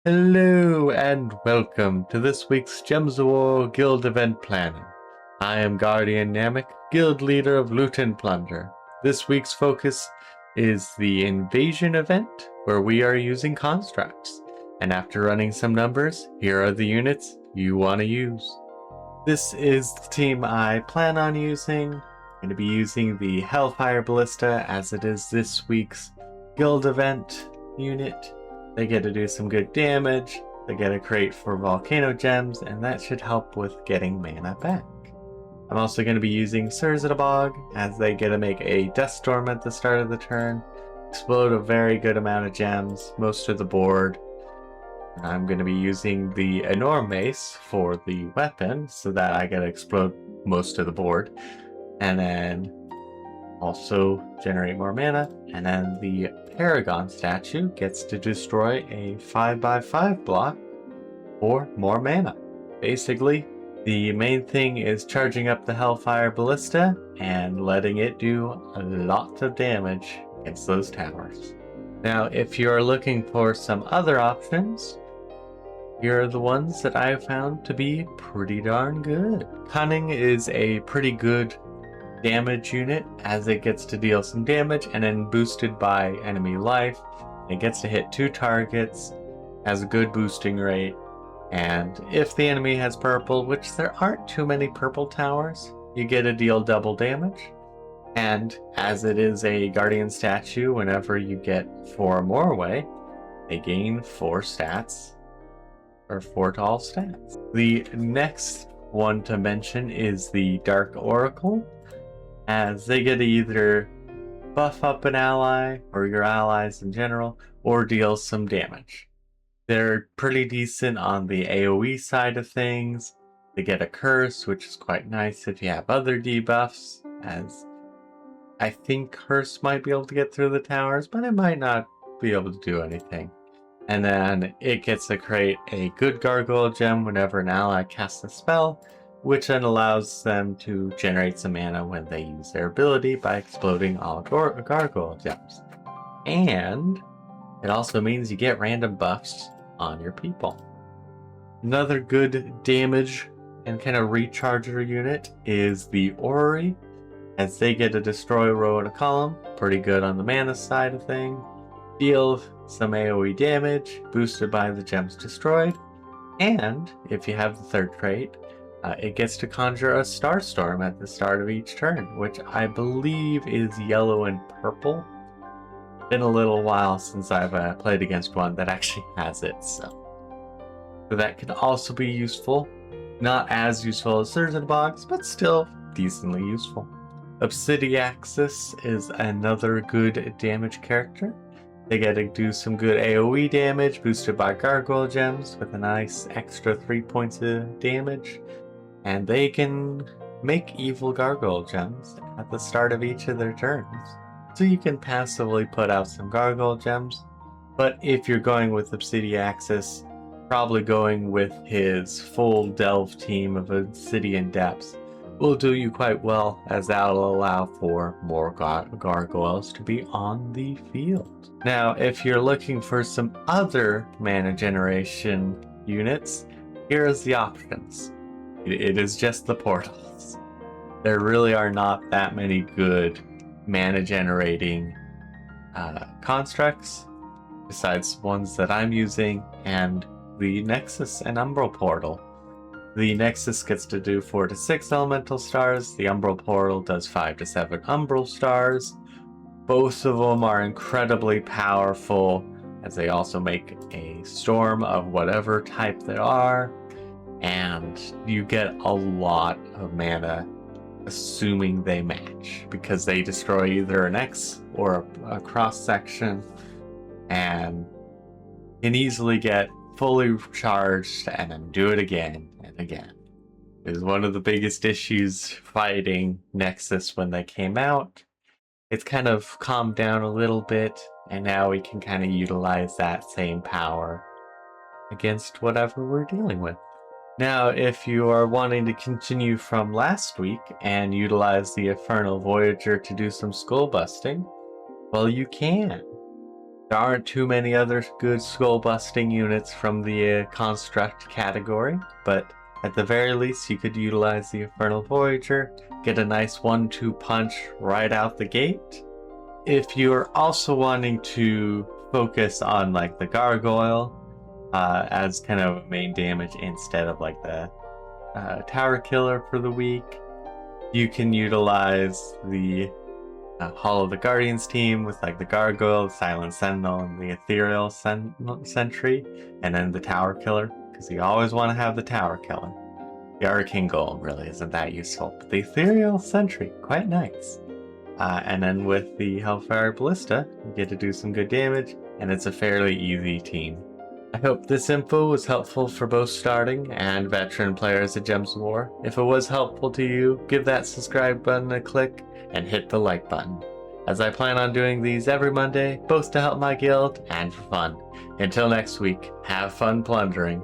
Hello and welcome to this week's Gems of War Guild event planning. I am Guardian Namek, Guild Leader of Loot and Plunder. This week's focus is the Invasion event, where we are using constructs. And after running some numbers, here are the units you want to use. This is the team I plan on using. I'm going to be using the Hellfire Ballista as it is this week's Guild event unit. They get to do some good damage, they get a crate for volcano gems, and that should help with getting mana back. I'm also going to be using Bog as they get to make a Dust Storm at the start of the turn, explode a very good amount of gems, most of the board. And I'm going to be using the Enorm Mace for the weapon so that I get to explode most of the board. And then also generate more mana, and then the Paragon statue gets to destroy a 5x5 block for more mana. Basically, the main thing is charging up the Hellfire Ballista and letting it do a lot of damage against those towers. Now, if you're looking for some other options, here are the ones that I found to be pretty darn good. Cunning is a pretty good damage unit as it gets to deal some damage and then boosted by enemy life. It gets to hit 2 targets, has a good boosting rate, and if the enemy has purple, which there aren't too many purple towers, you get to deal double damage. And as it is a guardian statue, whenever you get 4 or more away, they gain 4 stats, or 4 to all stats. The next one to mention is the Dark Oracle, as they get to either buff up an ally, or your allies in general, or deal some damage. They're pretty decent on the AoE side of things. They get a curse, which is quite nice if you have other debuffs, as I think curse might be able to get through the towers, but it might not be able to do anything. And then it gets to create a good gargoyle gem whenever an ally casts a spell, which then allows them to generate some mana when they use their ability by exploding all gargoyle gems. And it also means you get random buffs on your people. Another good damage and kind of recharger unit is the Orrery, as they get to destroy a row and a column, pretty good on the mana side of things, deal some AoE damage, boosted by the gems destroyed, and if you have the third trait, it gets to conjure a Starstorm at the start of each turn, which I believe is yellow and purple. Been a little while since I've played against one that actually has it, so that can also be useful. Not as useful as Bogs, but still decently useful. Obsidiaxis is another good damage character. They get to do some good AoE damage, boosted by gargoyle gems with a nice extra 3 points of damage. And they can make evil gargoyle gems at the start of each of their turns. So you can passively put out some gargoyle gems, but if you're going with Obsidiaxis, probably going with his full delve team of Obsidian Depths will do you quite well, as that will allow for more gargoyles to be on the field. Now, if you're looking for some other mana generation units, here's the options. It is just the portals. There really are not that many good mana generating constructs, besides ones that I'm using, and the Nexus and Umbral Portal. The Nexus gets to do 4 to 6 elemental stars, the Umbral Portal does 5 to 7 Umbral stars. Both of them are incredibly powerful, as they also make a storm of whatever type they are, and you get a lot of mana assuming they match, because they destroy either an X or a cross section and can easily get fully charged and then do it again and again. It was one of the biggest issues fighting Nexus when they came out. It's kind of calmed down a little bit, and now we can kind of utilize that same power against whatever we're dealing with. Now, if you are wanting to continue from last week and utilize the Infernal Voyager to do some skull busting, well, you can. There aren't too many other good skull-busting units from the construct category, but at the very least you could utilize the Infernal Voyager, get a nice 1-2 punch right out the gate. If you're also wanting to focus on like the Gargoyle as kind of main damage instead of like the Tower Killer for the week, you can utilize the Hall of the Guardians team with like the Gargoyle, the Silent Sentinel, and the Ethereal Sentry, and then the Tower Killer, because you always want to have the Tower Killer. The Arcane Golem really isn't that useful, but the Ethereal Sentry, quite nice. And then with the Hellfire Ballista, you get to do some good damage, and it's a fairly easy team. I hope this info was helpful for both starting and veteran players at Gems of War. If it was helpful to you, give that subscribe button a click and hit the like button, as I plan on doing these every Monday, both to help my guild and for fun. Until next week, have fun plundering.